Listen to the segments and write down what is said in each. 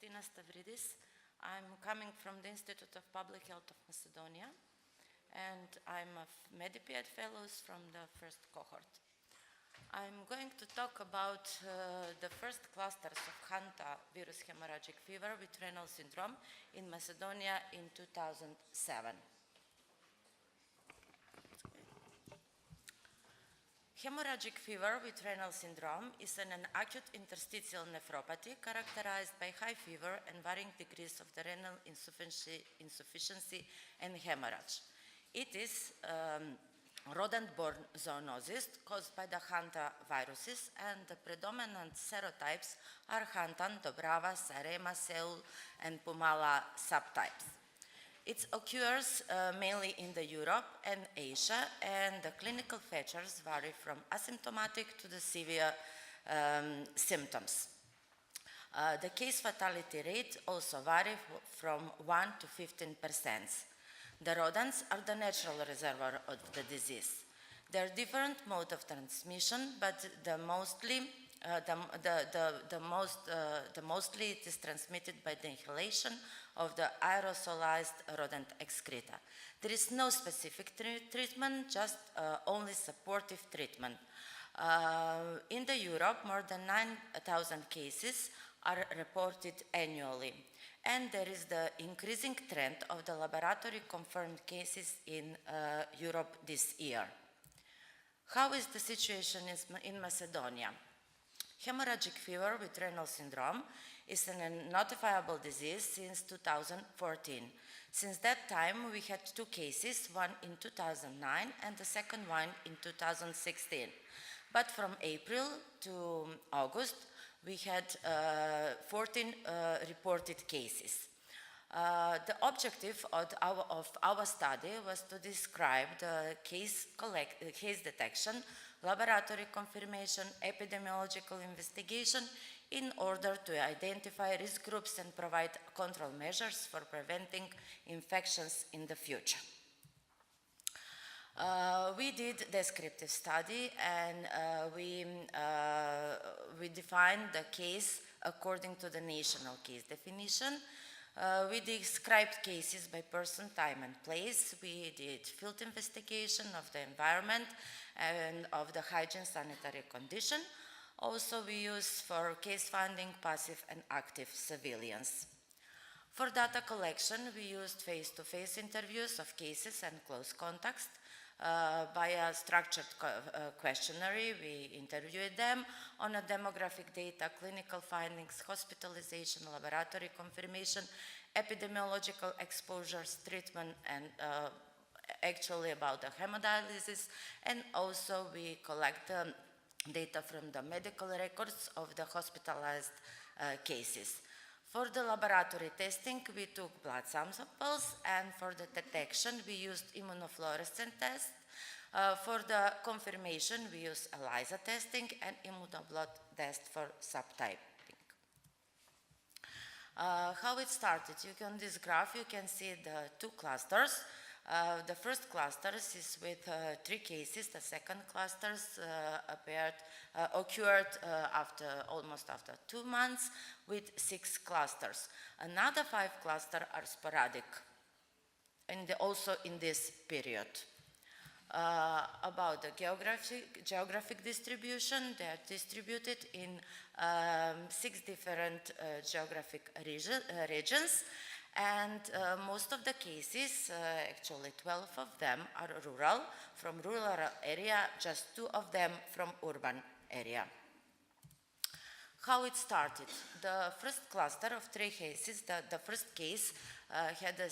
Kristina Stavridis. I'm coming from the Institute of Public Health of Macedonia, and I'm a MediPIET fellows from the first cohort. I'm going to talk about the first clusters of hantavirus hemorrhagic fever with renal syndrome in Macedonia in 2007. Hemorrhagic fever with renal syndrome is an acute interstitial nephropathy characterized by high fever and varying degrees of the renal insufficiency and hemorrhage. It is rodent-borne zoonosis caused by the hantaviruses, and the predominant serotypes are Hantan, Dobrava, Sarema, Seul, and Pumala subtypes. It occurs mainly in the Europe and Asia, and the clinical features vary from asymptomatic to the severe symptoms. The case fatality rate also varies from 1 to 15%. The rodents are the natural reservoir of the disease. There are different modes of transmission, but mostly it is transmitted by the inhalation of the aerosolized rodent excreta. There is no specific treatment, just only supportive treatment. In the Europe, more than 9,000 cases are reported annually, and there is the increasing trend of the laboratory confirmed cases in Europe this year. How is the situation in Macedonia? Hemorrhagic fever with renal syndrome is a notifiable disease since 2014. Since that time, we had 2 cases, one in 2009 and the second one in 2016. But from April to August, we had 14 reported cases. The objective of our study was to describe the case detection, laboratory confirmation, epidemiological investigation in order to identify risk groups and provide control measures for preventing infections in the future. We did descriptive study, and we defined the case according to the national case definition. We described cases by person, time, and place. We did field investigation of the environment and of the hygiene sanitary condition. Also, we used for case finding passive and active surveillance. For data collection, we used face-to-face interviews of cases and close contacts. Via structured questionnaire, we interviewed them on a demographic data, clinical findings, hospitalization, laboratory confirmation, epidemiological exposures, treatment, and actually about the hemodialysis. And also we collect data from the medical records of the hospitalized cases. For the laboratory testing, we took blood samples, and for the detection, we used immunofluorescent test. For the confirmation, we used ELISA testing and immunoblood test for subtyping. How it started? On this graph, you can see the 2 clusters. The first cluster is with 3 cases. The second cluster occurred almost after 2 months with 6 clusters. Another 5 clusters are sporadic, and also in this period. About the geographic distribution, they are distributed in 6 different geographic regions. And most of the cases, actually 12 of them, are rural, from rural area, just 2 of them from urban area. How it started? The first cluster of 3 cases, the first case had a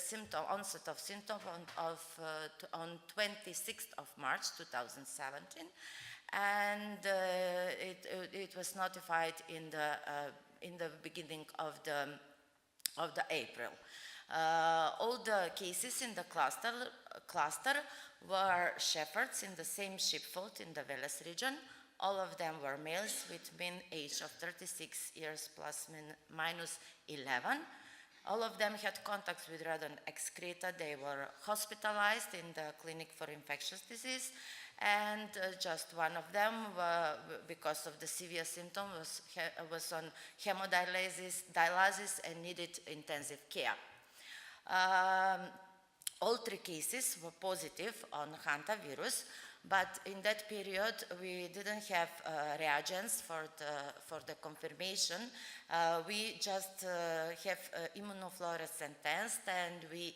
onset of symptoms on 26th of March 2017, and it was notified in the beginning of the April. All the cases in the cluster were shepherds in the same sheepfold in the Veles region. All of them were males with mean age of 36 years plus minus 11. All of them had contacts with rodent excreta. They were hospitalized in the clinic for infectious disease, and just one of them, because of the severe symptom, was on hemodialysis and needed intensive care. All 3 cases were positive on hantavirus, but in that period we didn't have reagents for the confirmation. We just have immunofluorescent test, and we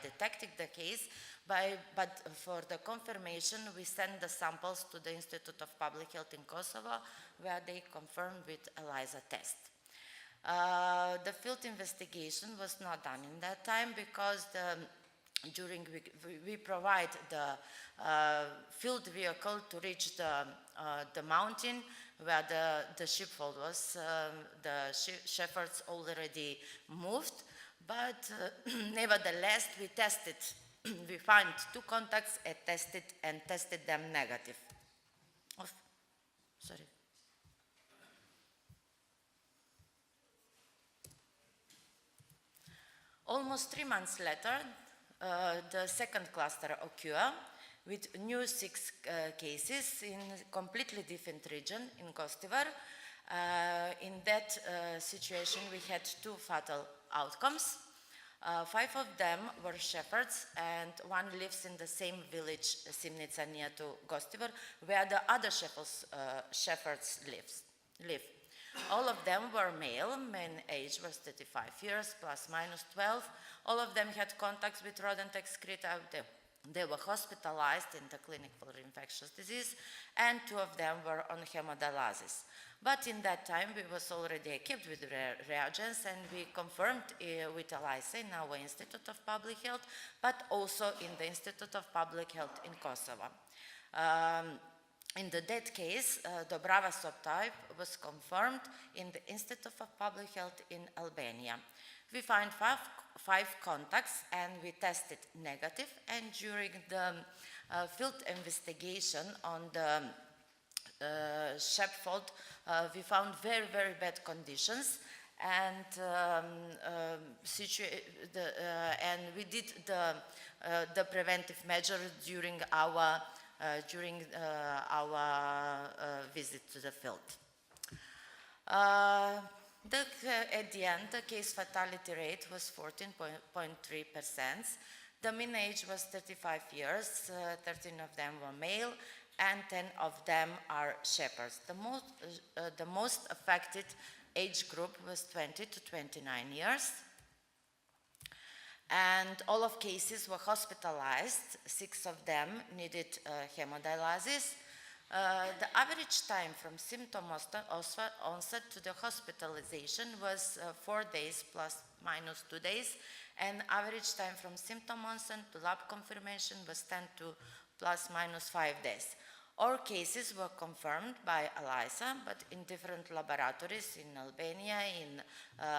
detected the case, but for the confirmation we sent the samples to the Institute of Public Health in Kosovo, where they confirmed with ELISA test. The field investigation was not done in that time because we provide the field vehicle to reach the mountain where the sheepfold was. The shepherds already moved, but nevertheless we tested. We found 2 contacts and tested them negative. Sorry. Almost 3 months later, the second cluster occurred with new 6 cases in completely different region in Kostivar. In that situation, we had 2 fatal outcomes. 5 of them were shepherds, and 1 lives in the same village, Simnica, near to Gostivar, where the other shepherds live. All of them were male. Main age was 35 years, plus minus 12. All of them had contacts with rodent excreta. They were hospitalized in the clinic for infectious disease, and 2 of them were on hemodialysis. But in that time, we was already equipped with reagents, and we confirmed with ELISA in our Institute of Public Health, but also in the Institute of Public Health in Kosovo. In that case, the Brava subtype was confirmed in the Institute of Public Health in Albania. We found 5 contacts, and we tested negative, and during the field investigation on the sheepfold, we found very, very bad conditions, and we did the preventive measure during our visit to the field. At the end, the case fatality rate was 14.3%. The mean age was 35 years, 13 of them were male, and 10 of them are shepherds. The most affected age group was 20 to 29 years. And all of cases were hospitalized. 6 of them needed hemodialysis. The average time from symptom onset to the hospitalization was 4 days plus minus 2 days, and average time from symptom onset to lab confirmation was 10 to plus minus 5 days. All cases were confirmed by ELISA, but in different laboratories in Albania, in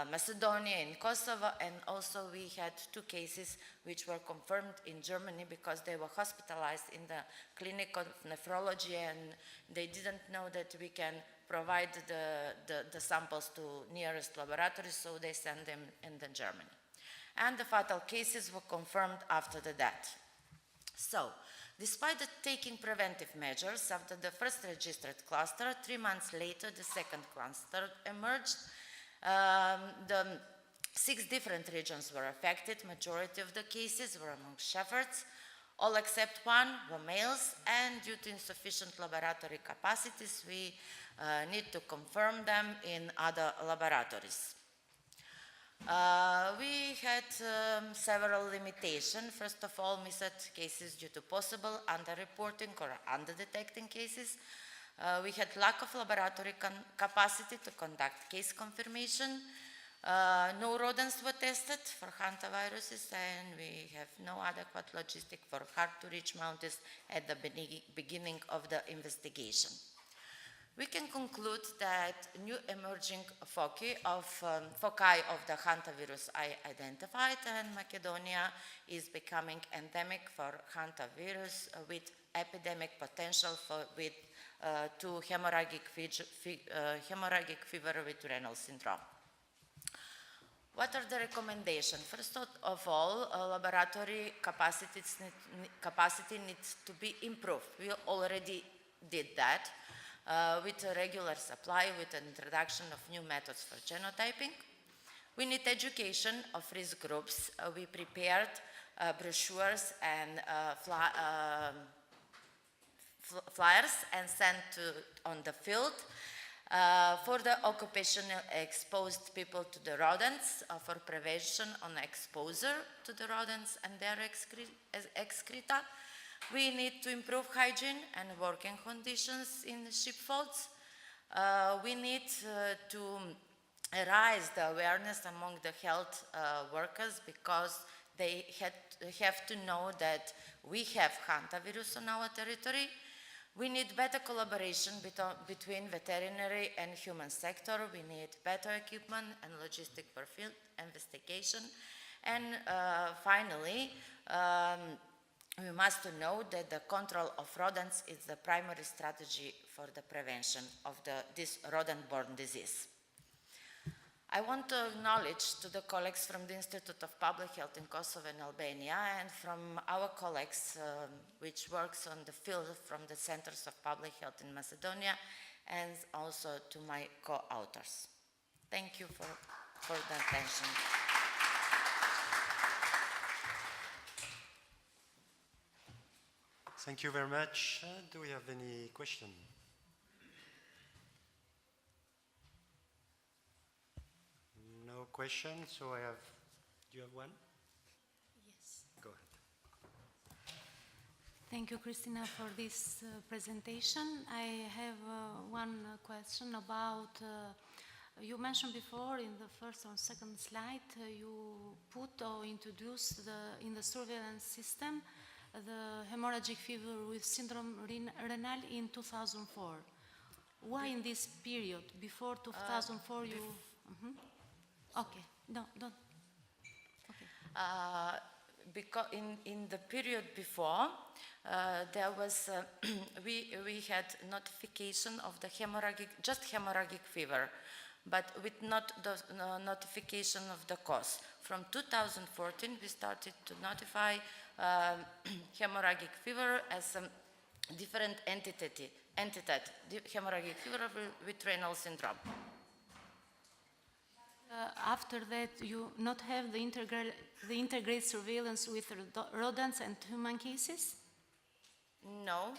Macedonia, in Kosovo, and also we had 2 cases which were confirmed in Germany because they were hospitalized in the clinic of nephrology, and they didn't know that we can provide the samples to nearest laboratories, so they sent them in Germany. And the fatal cases were confirmed after the death. So, despite taking preventive measures after the first registered cluster, 3 months later the second cluster emerged. The 6 different regions were affected. Majority of the cases were among shepherds. All except 1 were males, and due to insufficient laboratory capacities, we need to confirm them in other laboratories. We had several limitations. First of all, missed cases due to possible underreporting or underdetecting cases. We had lack of laboratory capacity to conduct case confirmation. No rodents were tested for hantaviruses, and we have no adequate logistic for hard-to-reach mountains at the beginning of the investigation. We can conclude that new emerging foci of the hantavirus are identified, and Macedonia is becoming endemic for hantavirus with epidemic potential to hemorrhagic fever with renal syndrome. What are the recommendations? First of all, laboratory capacity needs to be improved. We already did that with a regular supply, with an introduction of new methods for genotyping. We need education of risk groups. We prepared brochures and flyers and sent on the field for the occupational exposed people to the rodents for prevention on exposure to the rodents and their excreta. We need to improve hygiene and working conditions in the sheepfolds. We need to raise the awareness among the health workers, because they have to know that we have hantavirus on our territory. We need better collaboration between veterinary and human sector. We need better equipment and logistic for field investigation. And finally, we must know that the control of rodents is the primary strategy for the prevention of this rodent-borne disease. I want to acknowledge to the colleagues from the Institute of Public Health in Kosovo and Albania, and from our colleagues which works on the field from the Centers of Public Health in Macedonia, and also to my co-authors. Thank you for the attention. Thank you very much. Do we have any questions? No question, so do you have one? Yes. Go ahead. Thank you, Kristina, for this presentation. I have one question about, you mentioned before in the first or second slide, you put or introduced in the surveillance system the hemorrhagic fever with syndrome renal in 2004. Why in this period? Before 2004 you... Okay, no, don't. Okay. Because in the period before, there was, we had notification of the just hemorrhagic fever, but with not the notification of the cause. From 2014, we started to notify hemorrhagic fever as a different entity, hemorrhagic fever with renal syndrome. After that, you not have the integrated surveillance with rodents and human cases? No.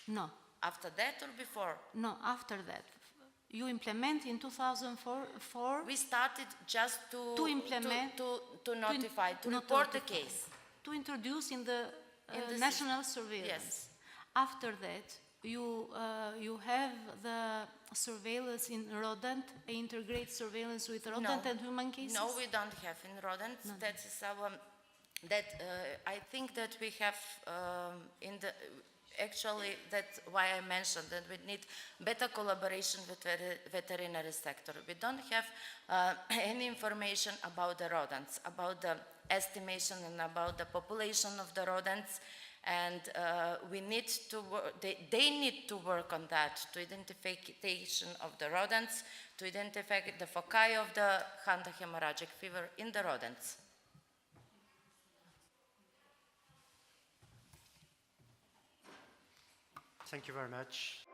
No. After that or before? No, after that. You implement in 2004? We started just to implement, to notify, to report the case. To introduce in the national surveillance. Yes. After that, you have the surveillance in rodent, integrated surveillance with rodent and human cases? No, we don't have in rodents. No. That is our, I think that we have actually, that's why I mentioned that we need better collaboration with the veterinary sector. We don't have any information about the rodents, about the estimation and about the population of the rodents. And we need to they need to work on that, to identification of the rodents, to identify the foci of the hemorrhagic fever in the rodents. Thank you very much.